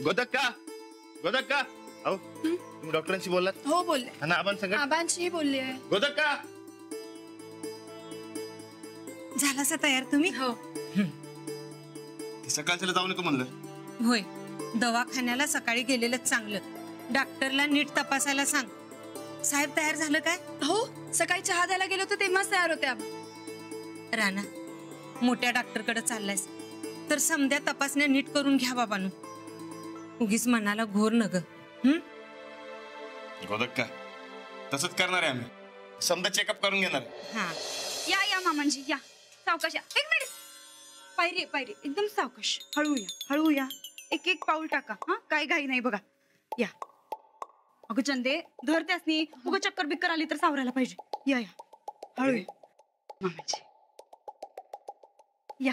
गोदक्का गोदक्का अहो तुम्ही डॉक्टरांशी बोललात? हो बोलले. आणि आबांशीही बोलली आहे. गोदक्का झालासा तयार तुम्ही? हो. सकाळच्याला जाऊ नको म्हणलं. होय, दवाखान्याला सकाळी गेलेलं चांगलं. डॉक्टरला नीट तपासायला सांग. साहेब तयार झालं काय? हो, सकाळी चहा द्यायला गेलो होतो तेव्हाच तयार होते आबा. राणा, मोठ्या डॉक्टरकडे चाललायस तर समध्या तपासण्या नीट करून घ्या बाबांनो. उगीच मनाला घोर नग. गोदक्का तसंच करणार आहे आम्ही. समजा चेकअप करून घेणार. हा या मामांजी या. सावकाश या. एक मिनिट. पायरी पायरी एकदम सावकाश. हळू या हळू या. एक एक पाऊल टाका. हा काय घाई नाही बघा. या. अगं चंदे धर त्यासनी. उगा चक्कर बिक्कर आली तर सावरायला पाहिजे. या या हळू या मामाजी. या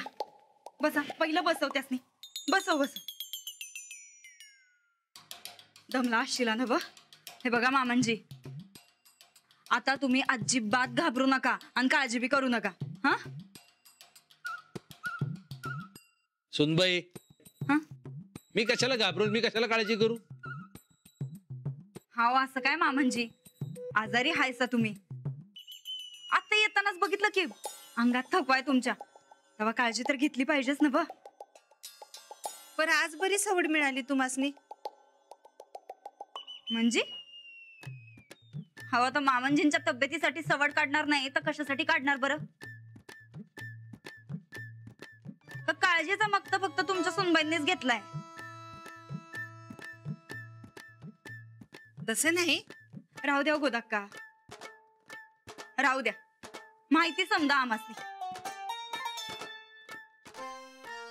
बसा. पहिलं बसव त्यासनी. बसव. दमला असशीला ना ब. हे बघा मामांजी, आता तुम्ही अजिबात घाबरू नका आणि काळजी बी करू नका. हा सुनबाई, हा मी कशाला घाबरून, मी कशाला काळजी करू? हाव असं काय मामांजी, आजारी हायसा तुम्ही. आता येतानाच बघितलं की अंगात थकवा आहे तुमच्या. तेव्हा काळजी तर घेतली पाहिजेच ना ब. पर आज बरी सवड मिळाली तुम्हासनी. म्हणजे हवा तर मामांजींच्या तब्येतीसाठी सवड काढणार नाही तर कशासाठी काढणार बरं? तर काळजीचा मक्त फक्त तुमच्या सुनबाईंनीच घेतलाय. तसे नाही. राहू द्या गोदक्का, राहू द्या. माहिती समजा आम्हासनी.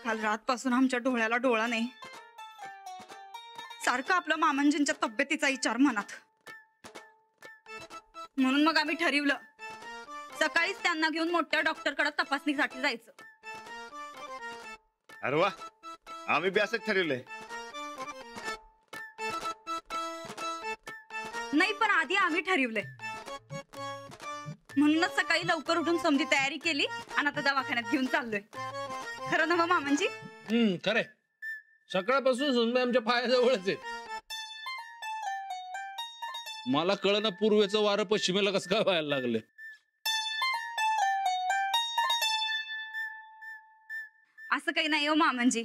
काल रात पासून आमच्या डोळ्याला डोळा नाही. सारखं आपल्या मामांजींच्या तब्येतीचा विचार मनात. म्हणून मग आम्ही ठरवलं सकाळीच त्यांना घेऊन मोठ्या डॉक्टरकडे तपासणीसाठी जायचं. अरे वा, आम्ही बी असंच ठरवलंय. नाही पण आधी आम्ही ठरवलंय. म्हणूनच सकाळी लवकर उठून समधी तयारी केली आणि आता दवाखान्यात घेऊन चाललोय. खरं ना मामांजी? खरंय. सकाळपासून सुनबाई आमच्या पायाजवळच आहे. मला कळना पूर्वेचं वारं पश्चिमेला कसं काय व्हायला लागले. असं काही नाही हो मामांजी.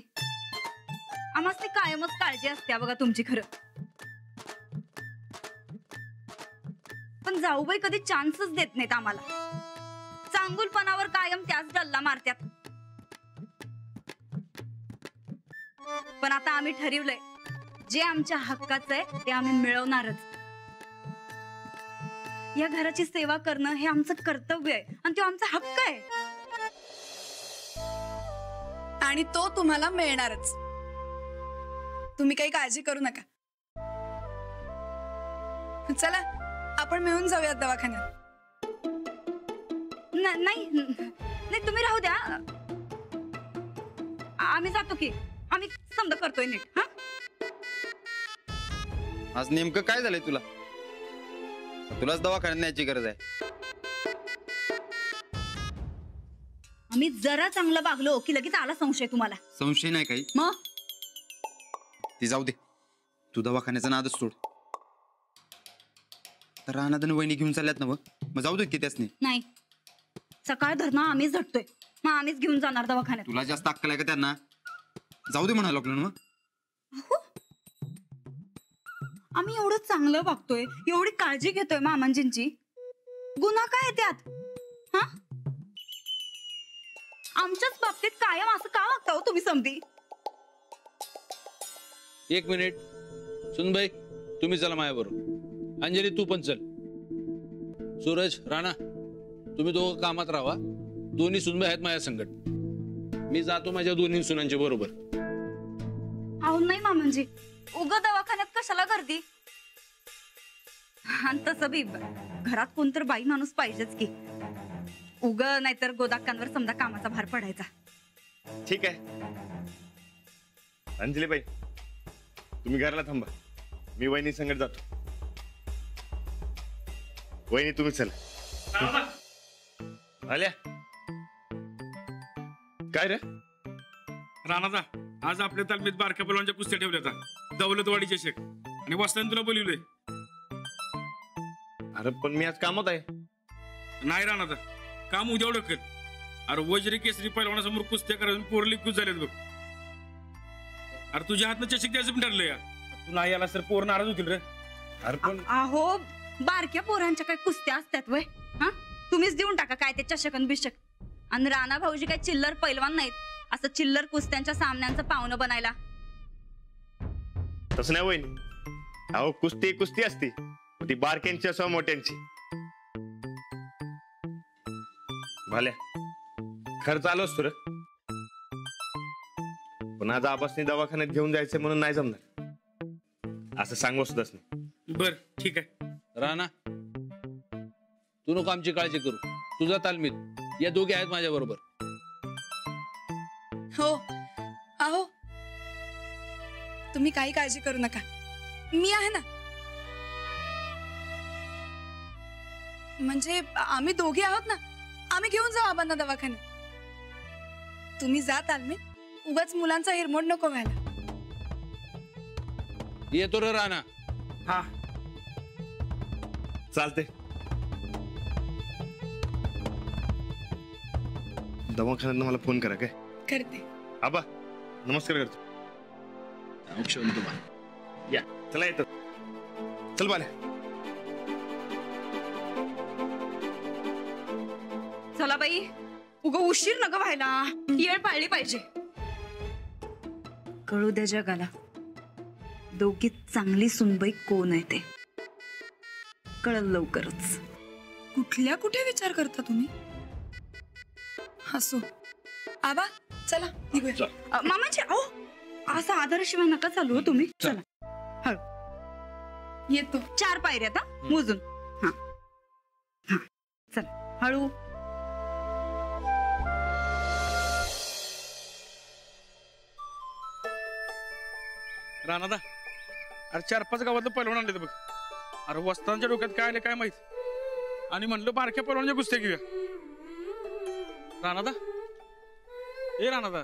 आम्हाला कायमच काळजी असते बघा तुमची. खरं पण जाऊबाई कधी चान्सच देत नाहीत आम्हाला. चांगुलपणावर कायम त्याच डल्ला मारत्यात. पण आता आम्ही ठरवलंय जे आमच्या हक्काचं आहे ते आम्ही मिळवणारच. या घराची सेवा करणं हे आमचं कर्तव्य आहे आणि तो आमचा हक्क आहे. आणि तो तुम्हाला मिळणारच. तुम्ही काही काळजी करू नका. चला आपण मिळून जाऊयात दवाखान्यात. नाही नाही तुम्ही राहू द्या. आम्ही जातो की. आम्ही समजा करतोय नीट. हा आज नेमकं काय झालंय तुला? तुलाच दवाखान्यात न्यायची गरज आहे. आम्ही जरा चांगलं वागलो की लगेच आला संशय तुम्हाला. संशय नाही काही. मग ती जाऊ दे. तू दवाखान्याचा नादच सोड. तर रानादन वहिनी घेऊन चालल्यात ना. मग जाऊ दे की त्यासनी. नाही, सकाळ धरणं आम्हीच झटतोय. मग आम्हीच घेऊन जाणार दवाखान्यात. तुला जास्त अक्कल आहे का त्यांना? जाऊ दे म्हणायला लागलो ना. मग आम्ही एवढं चांगलं वागतोय, एवढी काळजी घेतोय मामांजींची. गुन्हा काय त्यात? हा आमच्याच बाबतीत कायम असं का वागता हो तुम्ही समधी? एक मिनिट. सुनबाई, तुम्ही चला माझ्याबरोबर. अंजली तू पण चल. सूरज, राणा, तुम्ही दोघं कामात राहा. दोन्ही सुनबाई आहेत माझ्या संकट. मी जातो माझ्या दोन्ही सुनांच्या बरोबर. अहो नाही मामांजी, उगा दवाखान्यात कशाला गर्दी? आणि तसं बी घरात कोणतर बाई माणूस पाहिजेच की. उग नाहीतर गोदाक्कांवर समजा कामाचा भार पडायचा. ठीक आहे अंजलीबाई, तुम्ही घराला थांबा. मी वहिनी संगत जातो. वहिनी तुम्ही चला. आल्या काय रे? राणादा, आज आपल्या तालमीत बारक्या पैलवानच्या कुस्त्या ठेवल्या. दौलतवाडी चषक आणि वस्तान तुला बोलवलंय. अरे पण मी आज कामात आहे. नाही राहणार आता. काम उद्या कर. अरे वज्री केसरी पैलवानासमोर कुस्त्या करायला पोरली खुश झालेत बघ. अरे तुझ्या हातनं चषक द्यायचं पण ठरलं यार. तू नाही आला सर पोर नाराज होतील रे. अरे पण अहो बारक्या पोरांच्या काय कुस्त्या असतात वय? हा तुम्हीच देऊन टाका काय ते चषक आणि बिषक. आणि राणा भाऊजी काय चिल्लर पैलवान नाहीत असं चिल्लर कुस्त्यांच्या सामन्यांचं पाहुणं बनायला. तसं नाही वहिनी. अहो कुस्ती कुस्ती असती, ती बारक्यांची असो मोठ्यांची. भाल्या खर्च आलो असतो रे, पण आज आबासनी दवाखान्यात घेऊन जायचं म्हणून नाही जमणार असं सांगू सुद्धाच नाही. बर ठीक आहे. राणा तू नको आमची काळजी करू. तुझा तालमीत या दोघे आहेत माझ्या बरोबर. हो अहो तुम्ही काही काळजी करू नका, मी आहे ना. म्हणजे आम्ही दोघे आहोत ना, आम्ही घेऊन जाऊ आबांना दवाखान्यात. तुम्ही जा तालमीत, उगाच मुलांचा हिरमोड नको व्हायला. येतो रे राणा. हा चालते. दवाखान्यात मला फोन करा काय. करते. आबा नमस्कार करतो. या चला येतो. चल बाल्या. चला बाई उगा उशीर नका व्हायला. येळ पाळली पाहिजे. कळू द्या जगाला दोघीत चांगली सुनबाई कोण आहे ते. कळलं लवकरच. कुठल्या कुठे विचार करता तुम्ही. हसू. आबा चला निघूया. मामाजी अहो असा आदर्शिवाय नका चालू हो तुम्ही. चला हळू. येतो. 4 पायऱ्यात हा मोजून. हा हा चला हळू. राणादा अरे 4-5 गावातलं पैलवान आणले बघ. अरे वस्तांच्या डोक्यात काय आलं काय माहित. आणि म्हणलं बारक्या पैलवानच्या कुस्त्या घेऊया. राणादा ए राणादा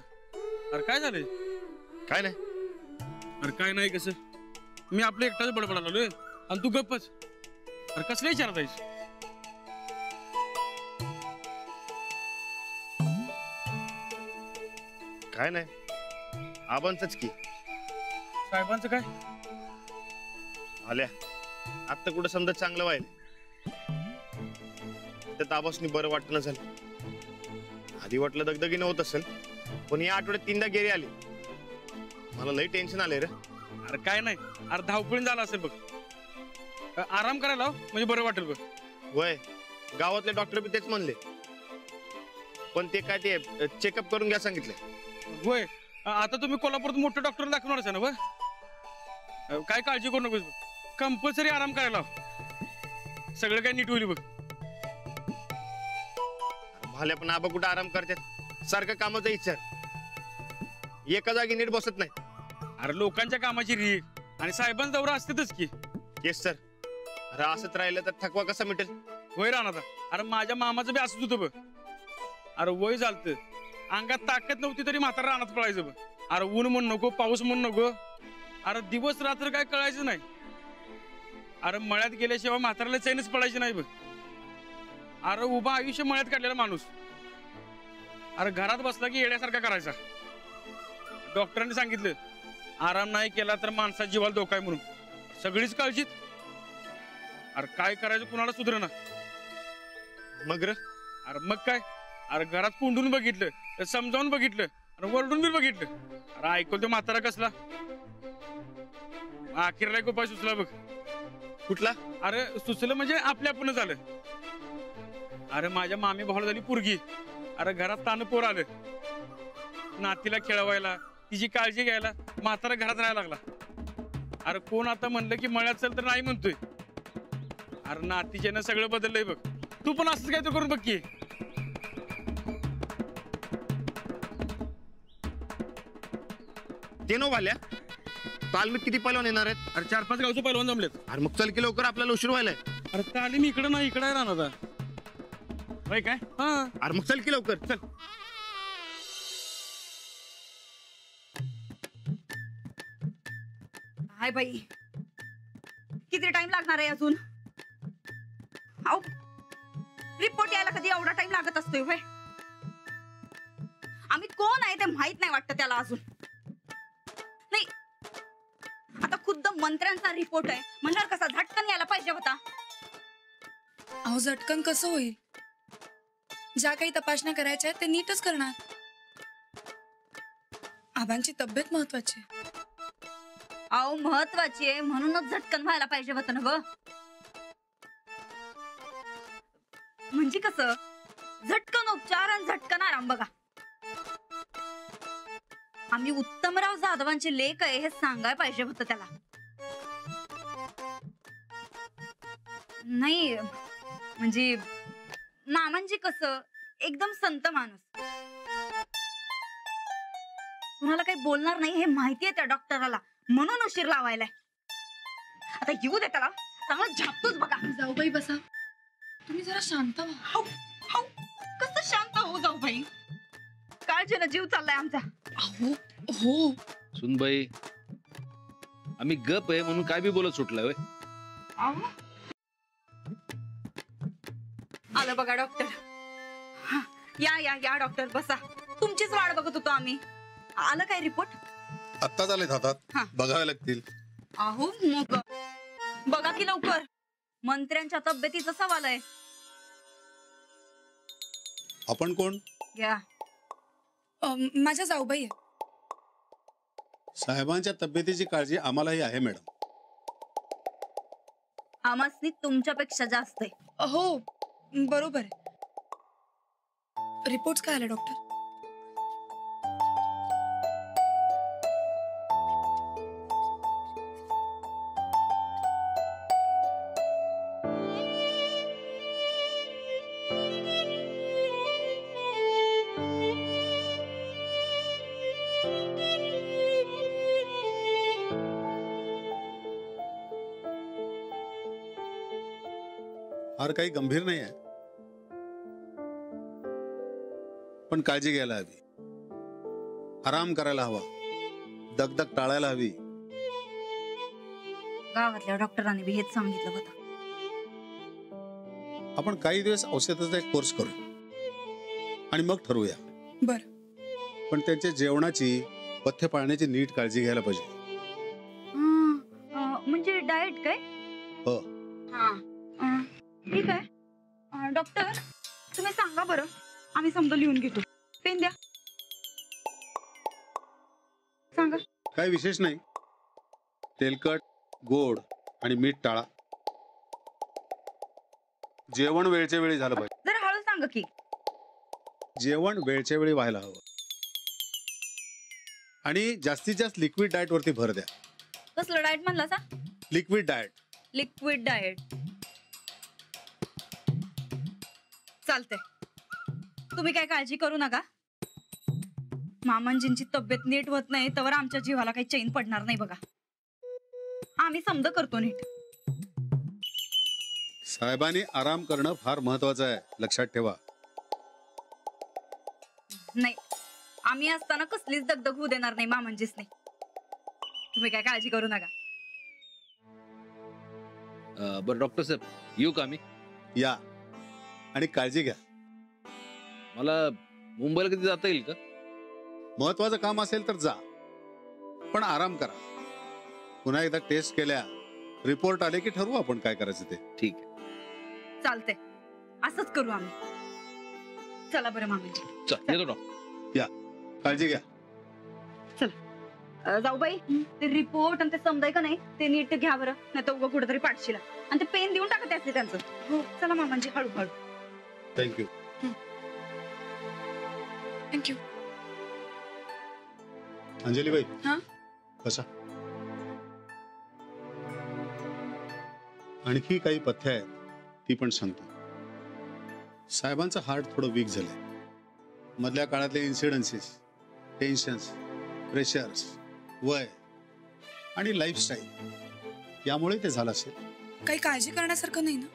अरे काय झालंय. काय नाही. अरे काय नाही कसं. मी आपलं एकटाच बडबडायला आलोय आणि तू गप्पच. अरे कसलं विचारत आहेस. काय नाही आबांचंच की. साहेबांचं काय. आल्या आता कुठं समजा चांगलं व्हायला त्यात आबासनी बरं वाटणं झालं. आधी वाटलं दगदगी नव्हत असेल, पण या आठवड्यात 3दा गेरी आली. मला लई टेन्शन आलंय रे. अरे काय नाही. अरे धावपळीन झाला असेल बघ. आराम करायला लाव, म्हणजे बरं वाटेल बघ. वय गावातले डॉक्टर बी तेच म्हणले, पण ते काय ते चेकअप करून घ्या सांगितलंय. होय आता तुम्ही कोल्हापूरात मोठे डॉक्टर दाखवणारच आहे ना बघ. काय काळजी करू नकोस. कंपल्सरी आराम करायला लाव. सगळं काय नीट होईल बघ. भाल्या पण आबा कुठं आराम करतात. सारखं कामाचा विचार, एका जागी नीट बसत नाही. अरे लोकांच्या कामाची रीग आणि साहेबांचा दौरा असतातच की. Yes sir. अरे असंच राहिलं तर थकवा कसा मिटेल. होय राहणार. अरे माझ्या मामाचं बी असंच होतं बघ. अरे वय झालत, अंगात ताकद नव्हती तरी म्हातारा रानात पळायचं बघ. अरे ऊन म्हण नको, पाऊस म्हण नको. अरे दिवस रात्र काय कळायचं नाही. अरे मळ्यात गेल्याशिवाय म्हाताऱ्याला चैनच पडायची नाही बघ. अरे उभा आयुष्य मळ्यात काढलेला माणूस. अरे घरात बसला की येण्यासारखा करायचा. डॉक्टरांनी सांगितलं आराम नाही केला तर माणसा जीवाला धोका आहे म्हणून. सगळीच काळजीत. अरे काय करायचं कुणाला सुधरना. मग र अरे मग काय. अरे घरात कोंडून बघितलं, समजावून बघितलं, अरे वरडून बी बघितलं. अरे ऐकलं तो म्हातारा कसला. अखेरला एक उपाय सुचला बघ. कुठला. अरे सुचलं म्हणजे आपल्या आपण झालं. अरे माझ्या मामी भावाला झाली पोरगी. अरे घरात ताण पोर आलं. नातीला खेळवायला, तिची काळजी घ्यायला म्हातारा घरात राहायला लागला. अरे कोण आता म्हणलं की मळ्यात चल तर नाही म्हणतोय. अरे नातीच्यानं सगळं बदललंय बघ. तू पण असंच काय तर करून बघ की. ते नो भाल्या, तालमीत किती पैलवान येणार आहेत. अरे 4-5 गावचे पैलवान जमलेत. अरे मग चल की लवकर, आपल्याला उशीर व्हायलाय. अरे तालीम इकडं नाही, इकडं आहे राहणार. काय हा. अरे मग चल की लवकर चल. काय बाई, किती टाइम लागणार आहे अजून? अहो, रिपोर्ट यायला कधी एवढा टाइम लागत असतोय व्हय? आम्ही कोण आहे ते माहित नाही वाटतं त्याला अजून. नाही, आता खुद्द मंत्र्यांचा रिपोर्ट आहे म्हणल्यावर कसा झटकन यायला पाहिजे होता. अहो झटकन कसं होईल? ज्या काही तपासण्या करायच्या आहेत ते नीटच करणार. आबांची तब्येत महत्वाची आहे. अहो महत्वाची आहे म्हणूनच झटकन व्हायला पाहिजे होतं ना ग. म्हणजे कसं, झटकन उपचार आणि झटकन आराम. बघा, आम्ही उत्तमराव जाधवांचे लेख आहे हे सांगायला पाहिजे होतं त्याला. नाही म्हणजे मामांजी कसं एकदम संत माणूस, कुणाला काही बोलणार नाही हे माहितीये त्या डॉक्टराला, म्हणून उशीर लावायलाय. आता येऊ दे त्याला, चांगलं झापतोच बघा. जाऊ बाई बसा, तुम्ही जरा शांत व्हा. हाऊ, हाऊ, कसं शांत होऊ जाऊ बाई, काळजीनं जीव चाललाय आमचा. अहो हो, सुनबाई, आम्ही गप आहे म्हणून काय बी बोलत सुटलाय होय? अहो. आलं बघा डॉक्टर. हा, या या या डॉक्टर बसा, तुमचीच वाट बघत होतो आम्ही. आलं काय रिपोर्ट? आत्ताच आलेत हातात, हा. बघावे लागतील. अहो मग बघा की लवकर, मंत्र्यांच्या तब्येतीचा सवाल आहे. आपण कोण? घ्या. माझ्या जाऊबाई आहे. साहेबांच्या तब्येतीची काळजी आम्हालाही आहे मॅडम. आमासनी तुमच्यापेक्षा जास्त आहे. हो बरोबर आहे. रिपोर्ट काय आले डॉक्टर? फार काही गंभीर नाही आहे, पण काळजी घ्यायला हवी, आराम करायला हवा, दगदग टाळायला हवी. गावातल्या डॉक्टरांनी बी हेच सांगितलं होतं. आपण काही दिवस औषधाचा एक कोर्स करू आणि मग ठरवूया. बर. पण त्यांच्या जेवणाची, पथ्य पाळण्याची नीट काळजी घ्यायला पाहिजे. म्हणजे डाएट काय? हो. ठीक आहे डॉक्टर, तुम्ही सांगा बरं, आम्ही समजा लिहून घेतो. पेन द्या, सांगा. काही विशेष नाही, तेलकट, गोड आणि मीठ टाळा. जेवण वेळच्या वेळी झालं पाहिजे. जरा हळू सांगा की. जेवण वेळच्या वेळी व्हायला हवं आणि जास्तीत जास्त लिक्विड डाएट वरती भर द्या. कसलं डाएट म्हणला सा? Liquid diet. लिक्विड डाएट चालतंय, तुम्ही काय काळजी करू नका. मामांजींची तब्येत नीट होत नाही तर आमच्या जीवाला काही चैन पडणार नाही बघा. आम्ही समज करतो नीट. साहेबांनी आराम करणं फार महत्वाचं आहे, लक्षात ठेवा. नाही, आम्ही असताना कसलीच दगदग होऊ देणार नाही मामांजीच नाही. तुम्ही काय काळजी करू नका. बरं डॉक्टर साहेब, येऊ का आम्ही? या आणि काळजी घ्या. मला मुंबईला कधी जाता येईल का? महत्वाचं काम असेल तर जा, पण आराम करा. पुन्हा एकदा टेस्ट केल्या, रिपोर्ट आले की ठरवू आपण काय करायचं ते. ठीक आहे, चालतंय, असंच करू आम्ही. चला बरं मामाजी. चल येतो डॉक्टर. या, काळजी घ्या. जाऊ बाई, ते रिपोर्ट आणि ते समजाय का नाही ते नीट घ्या बरं, नाही तर उगा कुठेतरी पाठशीला. आणि ते पेन देऊन टाका त्याचे त्यांचं. हो चला मामाजी, हळूहळू. थँक्यू. थँक्यू. अंजलीबाई, हा? बसा. आणखी काही पथ्य आहेत, ती पण सांगतो. साहेबांचं हार्ट थोडं वीक झालंय. मधल्या काळातले इन्सिडन्सेस, टेन्शन्स, प्रेशर्स, वय आणि लाईफस्टाईल यामुळे ते झालं असेल. काही काळजी करण्यासारखं नाही ना?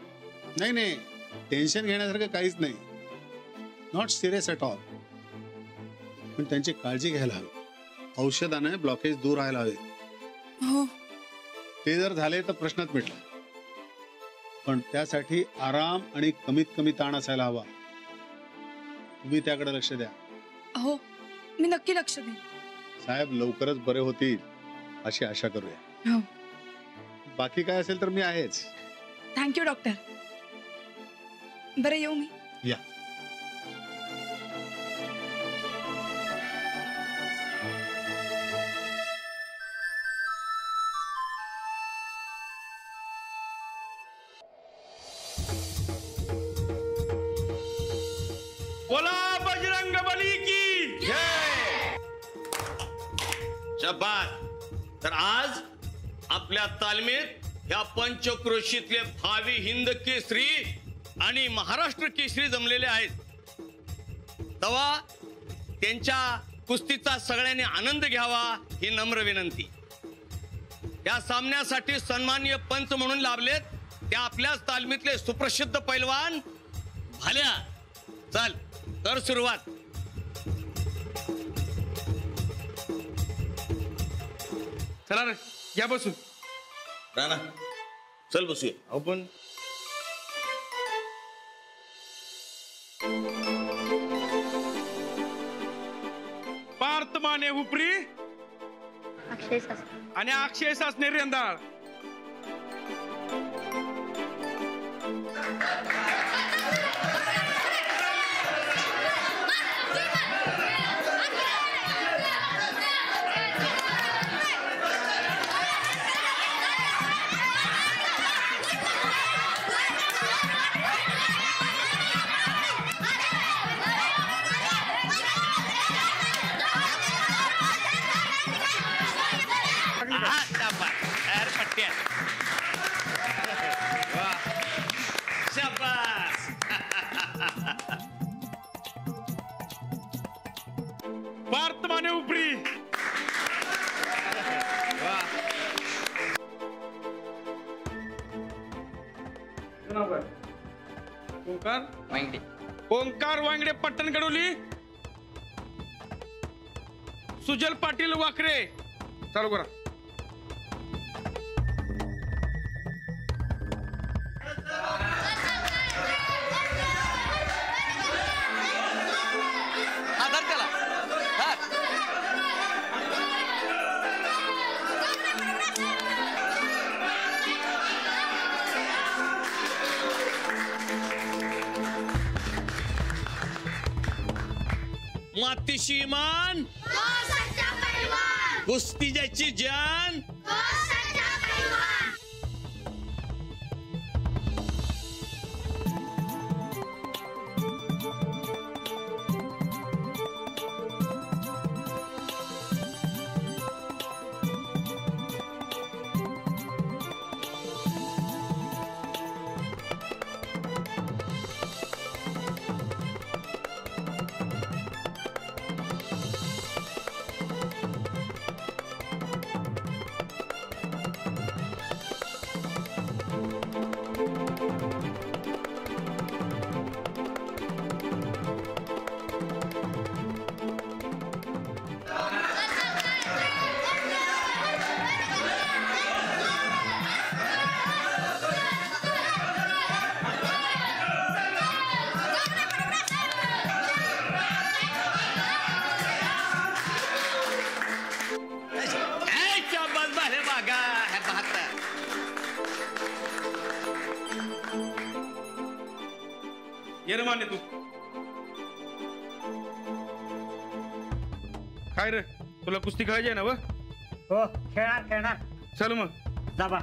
नाही नाही, टेन्शन घेण्यासारखं काहीच नाही. Not serious at all. पण त्यांची काळजी घ्यायला हवी. औषधाने ब्लॉकेज दूर राहायला हवे. हो. ते जर झाले तर प्रश्नच मिटला. पण त्यासाठी आराम आणि कमीत कमी ताण असायला हवा. तुम्ही त्याकडे लक्ष द्या. हो, मी नक्की लक्ष देईन. साहेब लवकरच बरे होतील अशी आशा करूया. हो. बाकी काय असेल तर मी आहेच. Thank you doctor. बरं येऊ मी. या. बोला बजरंगबली की जय. शाबास. तर आज आपल्या तालमीत ह्या पंचक्रोशीतले भावी हिंद केसरी आणि महाराष्ट्र केसरी जमलेले आहेत. तेव्हा त्यांच्या कुस्तीचा सगळ्यांनी आनंद घ्यावा ही नम्र विनंती. या सामन्यासाठी सन्माननीय पंच म्हणून लाभलेत त्या आपल्याच तालमीतले सुप्रसिद्ध पैलवान भाल्या. चल कर सुरुवात. चला रे या बसून. राणा चल बसूया. आपण पार्थ माने हुपरी आणि अक्षय सासने रेंदाळ. शाबास. पार्थ माने हुपरी. ओंकार वांगडे पट्टण कडोली. सुजल पाटील वाकरे. चालू करा. मातीशी इमान, कुस्ती ज्याची जान. ये रे माने तू. काय रे तुला कुस्ती खेळायची आहे ना? व हो खेळणार खेळणार. चल मग. जा बा.